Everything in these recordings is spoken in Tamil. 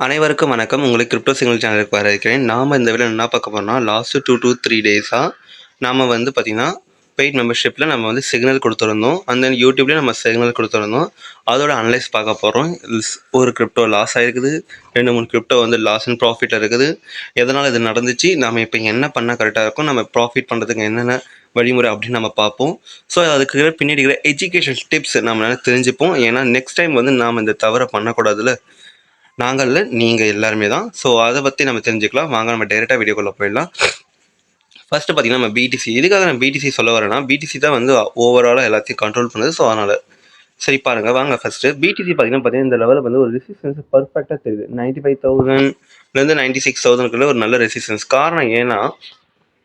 அனைவருக்கும் வணக்கம். உங்களுக்கு கிரிப்டோ சிக்னல் சேனலுக்கு வரவேற்கிறேன். நாம இந்த வீடியோல என்ன பார்க்க போறோம்னா, லாஸ்ட் 2 to 3 டேஸா நாம வந்து பார்த்தீங்கன்னா, பெய்ட் மெம்பர்ஷிப்ல நம்ம வந்து சிக்னல் குடுத்திருந்தோம். அண்ட் தென் யூடியூப்லயும் நம்ம சிக்னல் குடுத்திருந்தோம். அதோட அனலைஸ் பார்க்க போறோம். ஒரு கிரிப்டோ லாஸ் ஆயிருக்குது. 2, 3 கிரிப்டோ வந்து லாஸ் அண்ட் ப்ராஃபிட்ல இருக்குது. எதனால இது நடந்துச்சு? நாம இப்ப என்ன பண்ணா கரெக்ட்டா இருக்கும்? நம்ம ப்ராஃபிட் பண்றதுக்கு என்னென்ன வழிமுறை அப்படின்னு நம்ம பார்ப்போம். ஸோ அதுக்கு பின்னாடி இருக்கிற எஜுகேஷன் டிப்ஸ் நம்மளால தெரிஞ்சுப்போம். ஏன்னா நெக்ஸ்ட் டைம் வந்து நாம இந்த தவற பண்ணக்கூடாதுல்ல. நாங்கள்ல நீங்க எல்லாருமே தான். ஸோ அத பத்தி நம்ம தெரிஞ்சுக்கலாம். வாங்க நம்ம டைரக்ட்டா வீடியோக்குள்ள போயிடலாம். ஃபர்ஸ்ட் பார்த்தீங்கன்னா, நம்ம பிடிசி. எதுக்காக நான் பிடிசி சொல்ல வரேன்னா, பிடிசி தான் வந்து ஓவராலா எல்லாத்தையும் கண்ட்ரோல் பண்ணுது. ஸோ அதனால. சரி பாருங்க வாங்க ஃபர்ஸ்ட். பிடிசி பார்த்தீங்கன்னா இந்த லெவல்ல வந்து ஒரு ரெசிஸ்டன்ஸ் பெர்ஃபெக்ட்டா தெரியுது. 95,000லேருந்து 96,000க்குள்ள ஒரு நல்ல ரெசிஸ்டன்ஸ். காரணம் ஏன்னா,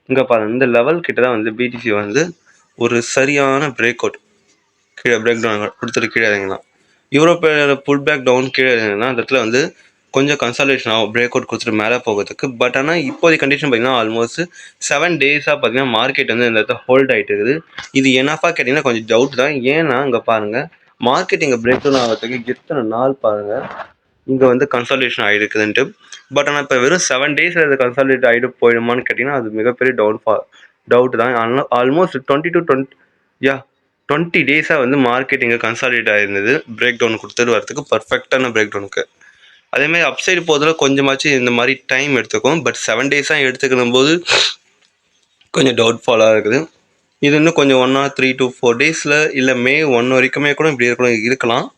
இங்க பாருங்க இந்த லெவல் கிட்ட தான் வந்து பிடிசி வந்து ஒரு சரியான பிரேக் அவுட் கீழே பிரேக் டவுன் கொடுத்துட்டு கீழே இறங்கலாம். யூரோப்பில் புல் பேக் டவுன் கீழே இறங்கினா அந்த இடத்துல வந்து கொஞ்சம் கன்சாலேஷன் ஆகும் பிரேக் அவுட் கொடுத்துட்டு மேலே போகிறதுக்கு. பட் ஆனால் இப்போதைய கண்டிஷன் பார்த்தீங்கன்னா ஆல்மோஸ்ட் 7 டேஸாக பார்த்தீங்கன்னா மார்க்கெட் வந்து இந்த இடத்துல ஹோல்ட் ஆகிட்டு இருக்குது. இது என்னஃபா கேட்டிங்கன்னா கொஞ்சம் டவுட் தான். ஏன்னா இங்கே பாருங்கள் மார்க்கெட் இங்கே பிரேக் டவுன் ஆகிறதுக்கு எத்தனை நாள் பாருங்கள் இங்கே வந்து கன்சாலேஷன் ஆகிருக்குதுன்ட்டு. பட் ஆனால் இப்போ வெறும் 7 டேஸில் இது கன்சாலேட் ஆகிட்டு போயிடுமான்னு கேட்டிங்கன்னா அது மிகப்பெரிய டவுட் தான். ஆல்மோஸ்ட் 20 டேஸாக வந்து மார்க்கெட் இங்கே கன்சாலிடேட் ஆகிருந்தது. பிரேக் டவுன் கொடுத்துட்டு வரதுக்கு பர்ஃபெக்டான பிரேக் டவுனுக்கு. அதேமாதிரி அப்சைடு போகிறதுல கொஞ்சமாச்சும் இந்த மாதிரி டைம் எடுத்துக்கும். பட் 7 டேஸாக எடுத்துக்கணும் போது கொஞ்சம் டவுட்ஃபாலாக இருக்குது. இது இன்னும் கொஞ்சம் 1 or 3 to 4 டேஸில் இல்லை May 1 வரைக்குமே கூட இப்படி இருக்கலாம்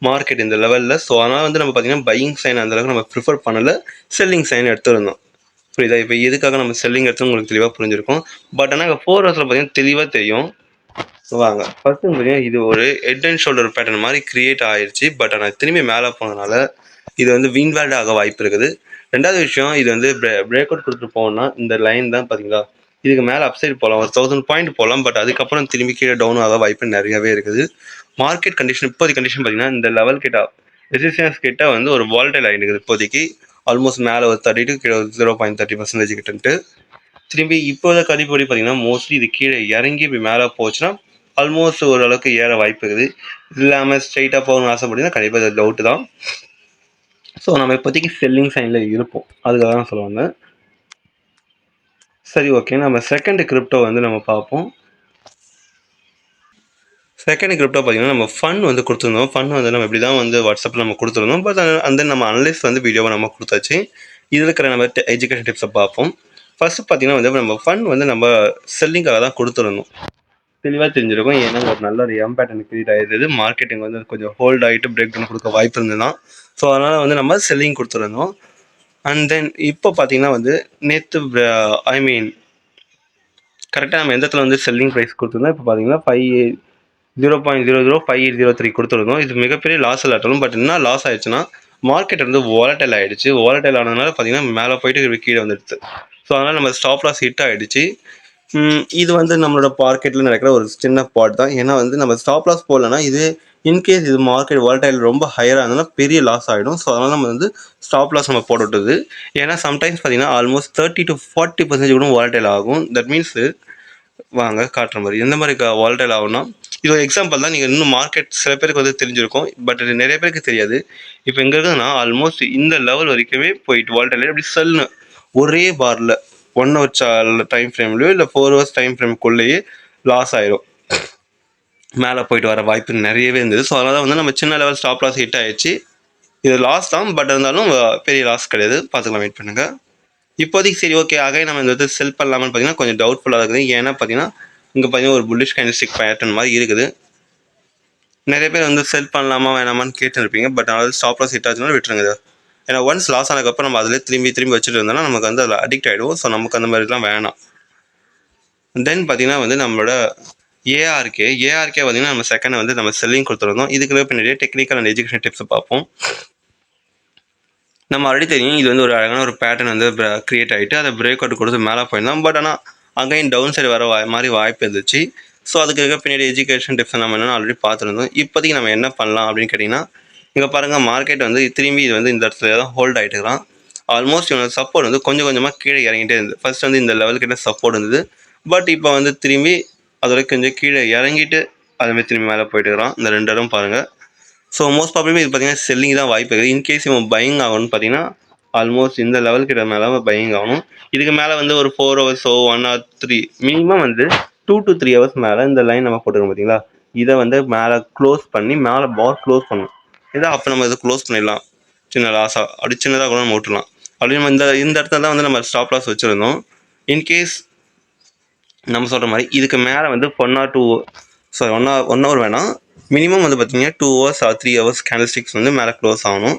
மார்க்கெட் இந்த லெவலில். ஸோ அதனால் வந்து நம்ம பார்த்தீங்கன்னா பையிங் சைன் அந்தளவுக்கு நம்ம ப்ரிஃபர் பண்ணலை, செல்லிங் சைன் எடுத்துருந்தோம். புரியுதா? இப்போ எதுக்காக நம்ம செல்லிங் எடுத்து உங்களுக்கு தெளிவாக புரிஞ்சிருக்கும். பட் ஆனால் 4 ஹவர்ஸில் பார்த்தீங்கன்னா தெளிவாக தெரியும். வாங்க ஃபர்ஸ்ட் பார்த்தீங்கன்னா இது ஒரு ஹெட் அண்ட் ஷோல்டர் பேட்டர்ன் மாதிரி கிரியேட் ஆயிடுச்சு. பட் ஆனால் திரும்பி மேலே போனதுனால இது வந்து வின்வேல்ட் ஆக வாய்ப்பு இருக்குது. ரெண்டாவது விஷயம், இது வந்து பிரேக் அவுட் கொடுத்துட்டு போகணும்னா இந்த லைன் தான் பார்த்தீங்களா, இதுக்கு மேலே அப்சைட் போகலாம், ஒரு 1000 பாயிண்ட் போகலாம். பட் அதுக்கப்புறம் திரும்பி கீழே டவுன் ஆக வாய்ப்பு நிறையவே இருக்குது. மார்க்கெட் கண்டிஷன் இப்போதைக்கு கண்டிஷன் பார்த்தீங்கன்னா இந்த லெவல் கிட்ட ரெசிஸ்டன்ஸ் கிட்ட வந்து ஒரு வால்டைல் ஆகிடுக்குது இப்போதைக்கு. ஆல்மோஸ்ட் மேலே ஒரு 30 கீழே 0.30% கிட்டன்ட்டு. திரும்பி இப்போத கணிப்படி பார்த்தீங்கன்னா மோஸ்ட்லி இது கீழே இறங்கி இப்படி மேலே போச்சுன்னா ஆல்மோஸ்ட் ஓரளவுக்கு ஏற வாய்ப்பு இருக்குது. இல்லாமல் ஸ்ட்ரைட்டாக போகணும்னு ஆசைப்பட்டீங்கன்னா கண்டிப்பாக இது டவுட்டு தான். ஸோ நம்ம இப்போதைக்கு செல்லிங் சைனில் இருப்போம், அதுக்காக தான் சொல்லுவாங்க. சரி ஓகே, நம்ம செகண்ட் கிரிப்டோ வந்து நம்ம பார்ப்போம். செகண்ட் கிரிப்டோ பார்த்தீங்கன்னா நம்ம ஃபண்ட் வந்து கொடுத்துருந்தோம். ஃபண்ட் வந்து நம்ம இப்படி தான் வந்து வாட்ஸ்அப்பில் நம்ம கொடுத்துருந்தோம். பட் அந்த நம்ம அனலைஸ் வந்து வீடியோவை நம்ம கொடுத்தாச்சு. இதில் இருக்கிற நம்ம எஜுகேஷன் டிப்ஸை பார்ப்போம். ஃபர்ஸ்ட் பார்த்தீங்கன்னா வந்து நம்ம ஃபண்ட் வந்து நம்ம செல்லிங்காக தான் கொடுத்துருந்தோம். தெளிவாக தெரிஞ்சிருக்கும். ஏன்னா ஒரு நல்ல ஒரு பேட்டர்ன் கிரியேட் ஆகிடுது. மார்க்கெட்டிங் வந்து கொஞ்சம் ஹோல்ட் ஆகிட்டு பிரேக் டவுன் கொடுக்க வாய்ப்பு இருந்ததுதான். ஸோ அதனால் வந்து நம்ம செல்லிங் கொடுத்துருந்தோம். அண்ட் தென் இப்போ பார்த்தீங்கன்னா வந்து நேற்று கரெக்டாக நம்ம எந்த இடத்துல வந்து செல்லிங் ப்ரைஸ் கொடுத்துருந்தோம். இப்போ பார்த்தீங்கன்னா 0.005803 கொடுத்துருந்தோம். இது மிகப்பெரிய லாஸ் இல்லாட்டாலும் பட் என்ன லாஸ் ஆயிடுச்சுன்னா மார்க்கெட் வந்து வாலட்டைல் ஆகிடுச்சு. வாலட்டைல் ஆனதுனால பார்த்தீங்கன்னா மேலே போயிட்டு கீழே வந்துடுச்சு. ஸோ அதனால் நம்ம ஸ்டாப் லாஸ் ஹிட் ஆகிடுச்சு. இது வந்து நம்மளோட மார்க்கெட்டில் நடக்கிற ஒரு சின்ன பார்ட் தான். ஏன்னா வந்து நம்ம ஸ்டாப் லாஸ் போடலன்னா இது இன்கேஸ் இது மார்க்கெட் வாலட்டைல் ரொம்ப ஹையராக இருந்ததுன்னா பெரிய லாஸ் ஆகிடும். ஸோ அதனால் நம்ம வந்து ஸ்டாப் லாஸ் நம்ம போட விட்டுது. ஏன்னா சம்டைம்ஸ் பார்த்தீங்கன்னா ஆல்மோஸ்ட் 30 to 40% கூட வாலட்டைல் ஆகும். தட் மீன்ஸ் வாங்க காட்டுற மாதிரி எந்த மாதிரி வாலட்டைல் ஆகும்னா, இது ஒரு எக்ஸாம்பிள் தான். நீங்கள் இன்னும் மார்க்கெட் சில பேருக்கு வந்து தெரிஞ்சிருக்கும், பட் இது நிறைய பேருக்கு தெரியாது. இப்போ எங்கே இருக்குதுன்னா ஆல்மோஸ்ட் இந்த லெவல் வரைக்குமே போயிட்டு வாலட்டைல் அப்படி செல்னு ஒரே பாரில் 1 hour டைம் ஃப்ரேம்லையோ இல்லை 4 hours டைம் ஃப்ரேம்குள்ளேயே லாஸ் ஆயிரும். மேலே போயிட்டு வர வாய்ப்பு நிறையவே இருந்தது. ஸோ அதனால வந்து நம்ம சின்ன லெவல் ஸ்டாப் லாஸ் ஹிட் ஆயிடுச்சு. இது லாஸ் தான், பட் இருந்தாலும் பெரிய லாஸ் கிடையாது. பார்த்துக்கலாம், வெயிட் பண்ணுங்க. இப்போதைக்கு சரி ஓகே ஆக நம்ம இந்த வந்து செல் பண்ணலாமான்னு பார்த்தீங்கன்னா கொஞ்சம் டவுட்ஃபுல்லாக இருக்குது. ஏன்னா பார்த்தீங்கன்னா இங்கே பார்த்தீங்கன்னா ஒரு புல்லிஷ் கேண்டில்ஸ்டிக் பேட்டர்ன் மாதிரி இருக்குது. நிறைய பேர் வந்து செல் பண்ணலாமா வேணாமான்னு கேட்டுருப்பீங்க. பட் அதனால ஸ்டாப் லாஸ் ஹிட் ஆச்சுன்னா விட்டுருங்க. ஏன்னா ஒன்ஸ் லாஸ் ஆனதுக்கப்புறம் நம்ம அதில் திரும்பி வச்சுட்டு இருந்தோம்னா நமக்கு வந்து அதில் அடிக்ட் ஆகிடுவோம். ஸோ நமக்கு அந்த மாதிரிலாம் வேணாம். தென் பார்த்தீங்கன்னா வந்து நம்மளோட ஏஆர்கே பார்த்தீங்கன்னா நம்ம செகண்ட் வந்து நம்ம செல்லிங் கொடுத்துருந்தோம். இதுக்கு பின்னாடியே டெக்னிக்கல் அண்ட் எஜுகேஷன் டிப்ஸை பார்ப்போம். நம்ம ஆல்ரெடி தெரியும் இது வந்து ஒரு அழகான ஒரு பேட்டர்ன் வந்து கிரியேட் ஆகிட்டு அதை பிரேக் அவுட் கொடுத்து மேலே போயிருந்தோம். பட் ஆனால் அகைன் டவுன் சைடு வர மாதிரி வாய்ப்பு இருந்துச்சு. ஸோ அதுக்கு பின்னாடி எஜுகேஷன் டிப்ஸ் நம்ம என்னென்னா ஆல்ரெடி பார்த்துருந்தோம். இப்போதைக்கு நம்ம என்ன பண்ணலாம் அப்படின்னு கேட்டிங்கன்னா, இங்கே பாருங்கள் மார்க்கெட் வந்து திரும்பி இது வந்து இந்த இடத்துல தான் ஹோல்ட் ஆகிட்டு இருக்கலாம். ஆல்மோஸ்ட் இவனோட சப்போர்ட் வந்து கொஞ்சம் கொஞ்சமாக கீழே இறங்கிட்டே இருந்தது. ஃபர்ஸ்ட் வந்து இந்த லெவல்கிட்ட சப்போர்ட் இருந்தது. பட் இப்போ வந்து திரும்பி அதோட கொஞ்சம் கீழே இறங்கிட்டு அதுமாதிரி திரும்பி மேலே போயிட்டு இருக்கிறான். இந்த 2 இடம் பாருங்கள். ஸோ மோஸ்ட் ப்ராபபிளி இது பார்த்தீங்கன்னா செல்லிங் தான் வாய்ப்பு இருக்குது. இன்கேஸ் இவன் பையிங் ஆகணும்னு பார்த்தீங்கன்னா ஆல்மோஸ்ட் இந்த லெவல் கிட்ட மேலே பையிங் ஆகணும். இதுக்கு மேலே வந்து ஒரு 4 ஹவர்ஸோ 1 or 3 மினிமம் வந்து 2 to 3 ஹவர்ஸ் மேலே இந்த லைன் நம்ம போட்டுருக்கோம் பார்த்தீங்களா, இதை வந்து மேலே க்ளோஸ் பண்ணி மேலே பார் க்ளோஸ் பண்ணணும். இதை அப்போ நம்ம இதை க்ளோஸ் பண்ணிடலாம். சின்ன லாஸாக அப்படி சின்னதாக கூட நம்ம விட்டுலாம். அப்படி நம்ம இந்த இடத்துல தான் வந்து நம்ம ஸ்டாப் லாஸ் வச்சுருந்தோம். இன்கேஸ் நம்ம சொல்கிற மாதிரி இதுக்கு மேலே வந்து 1 or 2 சாரி 1 hour வேணாம், மினிமம் வந்து பார்த்தீங்கன்னா 2 hours or 3 hours கேண்டில்ஸ்டிக்ஸ் வந்து மேலே க்ளோஸ் ஆகணும்.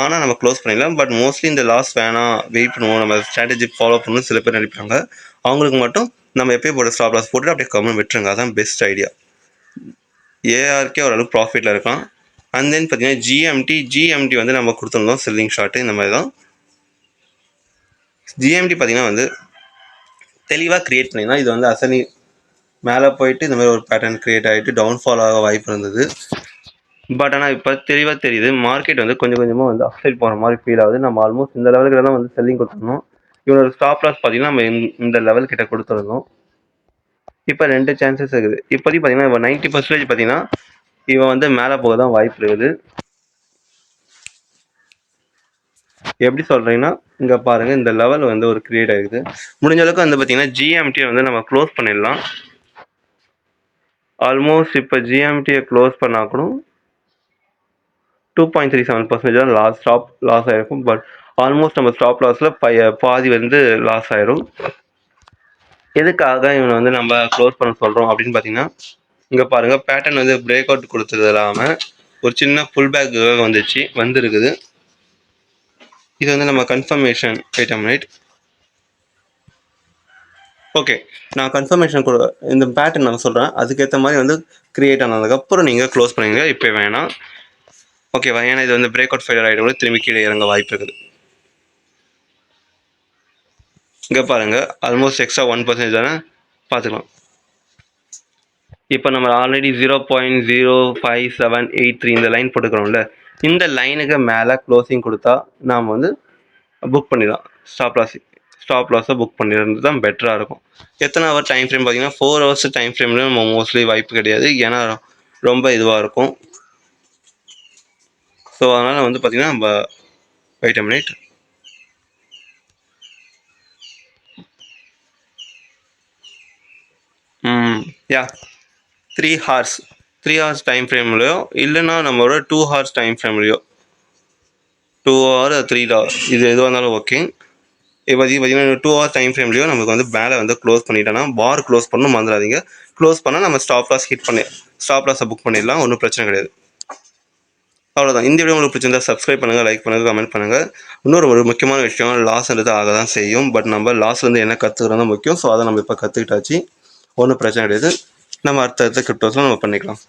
ஆனால் நம்ம க்ளோஸ் பண்ணிடலாம். பட் மோஸ்ட்லி இந்த லாஸ் வேணாம், வெயிட் பண்ணுவோம், நம்ம ஸ்ட்ராட்டஜி ஃபாலோ பண்ணணும் சில பேர் நினைப்பாங்க. அவங்களுக்கு மட்டும் நம்ம எப்பயும் போட ஸ்டாப் லாஸ் போட்டு அப்படியே கம்மி விட்டுருங்க. அதான் பெஸ்ட் ஐடியா. ஏஆர்கே ஓரளவுக்கு ப்ராஃபிட்டில் இருக்கலாம். அண்ட் தென் பார்த்தீங்கன்னா ஜிஎம்டி வந்து நம்ம கொடுத்துருந்தோம் செல்லிங் ஷார்ட்டு. இந்த மாதிரி தான் ஜிஎம்டி பார்த்தீங்கன்னா வந்து தெளிவாக க்ரியேட் பண்ணிங்கன்னா இது வந்து அசனி மேலே போயிட்டு இந்த மாதிரி ஒரு பேட்டர்ன் க்ரியேட் ஆகிட்டு டவுன்ஃபால் ஆக வாய்ப்பு இருந்தது. பட் ஆனால் இப்போ தெளிவாக தெரியுது மார்க்கெட் வந்து கொஞ்சம் கொஞ்சமாக வந்து அப்சைட் போகிற மாதிரி ஃபீல் ஆகுது. நம்ம ஆல்மோஸ்ட் இந்த லெவலுக்கு தான் வந்து செல்லிங் கொடுத்துருந்தோம். இவனோட ஸ்டாப் லாஸ் பார்த்தீங்கன்னா நம்ம இந்த லெவல் கிட்ட கொடுத்துருந்தோம். இப்போ 2 சான்சஸ் இருக்குது. இப்போதைக்கு பார்த்தீங்கன்னா இப்போ 90% பார்த்தீங்கன்னா இவன் வந்து மேலே போக தான் வாய்ப்பு இருக்குது. எப்படி சொல்கிறீங்கன்னா இங்கே பாருங்கள், இந்த லெவல் வந்து ஒரு கிரியேட் ஆகிடுது. முடிஞ்ச அளவுக்கு வந்து பார்த்தீங்கன்னா ஜிஎம்டியை வந்து நம்ம க்ளோஸ் பண்ணிடலாம். ஆல்மோஸ்ட் இப்போ ஜிஎம்டியை க்ளோஸ் பண்ணால் கூட 2.37% தான் ஸ்டாப் லாஸ் ஆகிருக்கும். பட் ஆல்மோஸ்ட் நம்ம ஸ்டாப் லாஸில் பாதி வந்து லாஸ் ஆயிரும். எதுக்காக இவனை வந்து நம்ம க்ளோஸ் பண்ண சொல்கிறோம் அப்படின்னு பார்த்தீங்கன்னா இங்கே பாருங்கள், பேட்டர்ன் வந்து பிரேக் அவுட் கொடுத்தது இல்லாமல் ஒரு சின்ன ஃபுல் பேக் வந்துருக்குது. இது வந்து நம்ம கன்ஃபர்மேஷன் மினிட். ஓகே, நான் கன்ஃபர்மேஷன் இந்த பேட்டர்ன் நான் சொல்கிறேன். அதுக்கேற்ற மாதிரி வந்து க்ரியேட் ஆனதுக்கப்புறம் நீங்கள் க்ளோஸ் பண்ணுவீங்க. இப்போ வேணாம், ஓகேவா? ஏன்னா இது வந்து பிரேக் அவுட் ஃபெயிலியர் ஆகிடும், திரும்பி கீழே இறங்க வாய்ப்பு இருக்குது. இங்கே பாருங்கள், ஆல்மோஸ்ட் எக்ஸ்ட்ரா 1% தானே, பார்த்துக்கலாம். இப்போ நம்ம ஆல்ரெடி 0.05783 இந்த லைன் போட்டுக்கிறோம்ல, இந்த லைனுக்கு மேலே க்ளோசிங் கொடுத்தா நாம் வந்து புக் பண்ணிடலாம். ஸ்டாப் லாஸை புக் பண்ணிடுறது தான் பெட்டராக இருக்கும். எத்தனை ஹவர் டைம் ஃப்ரேம் பார்த்தீங்கன்னா 4 hours டைம் ஃப்ரேமில் நம்ம மோஸ்ட்லி வாய்ப்பு கிடையாது. ஏன்னா ரொம்ப இதுவாக இருக்கும். ஸோ அதனால் வந்து பார்த்திங்கன்னா நம்ம wait a minute. Yeah 3 hours time ஃப்ரேம்லையோ இல்லைன்னா நம்மளோட 2 hours டைம் ஃப்ரேம்லையோ 2 or 3 hours இது எதுவாக இருந்தாலும் ஓகே. இப்போ பார்த்தீங்கன்னா 2 hour டைம் ஃப்ரேம்லையோ நமக்கு வந்து மேலே வந்து க்ளோஸ் பண்ணிட்டோன்னா பார் க்ளோஸ் பண்ணணும் மறந்துடாதீங்க. க்ளோஸ் பண்ணால் நம்ம ஸ்டாப் லாஸை புக் பண்ணிடலாம், ஒன்றும் பிரச்சனை கிடையாது. அவ்வளோதான். இந்த வீடியோ உங்களுக்கு பிடிச்சிருந்தா சப்ஸ்கிரைப் பண்ணுங்கள், லைக் பண்ணுங்கள், கமெண்ட் பண்ணுங்கள். ஒரு முக்கியமான விஷயம், லாஸ்ன்றது ஆக தான் செய்யும். பட் நம்ம லாஸ்லேருந்து என்ன கற்றுக்கிறதா முக்கியம். ஸோ அதை நம்ம இப்போ கற்றுக்கிட்டாச்சு, ஒன்றும் பிரச்சனை கிடையாது. நம்ம அடுத்த கிரிப்டோஸில் நம்ம பண்ணிக்கலாம்.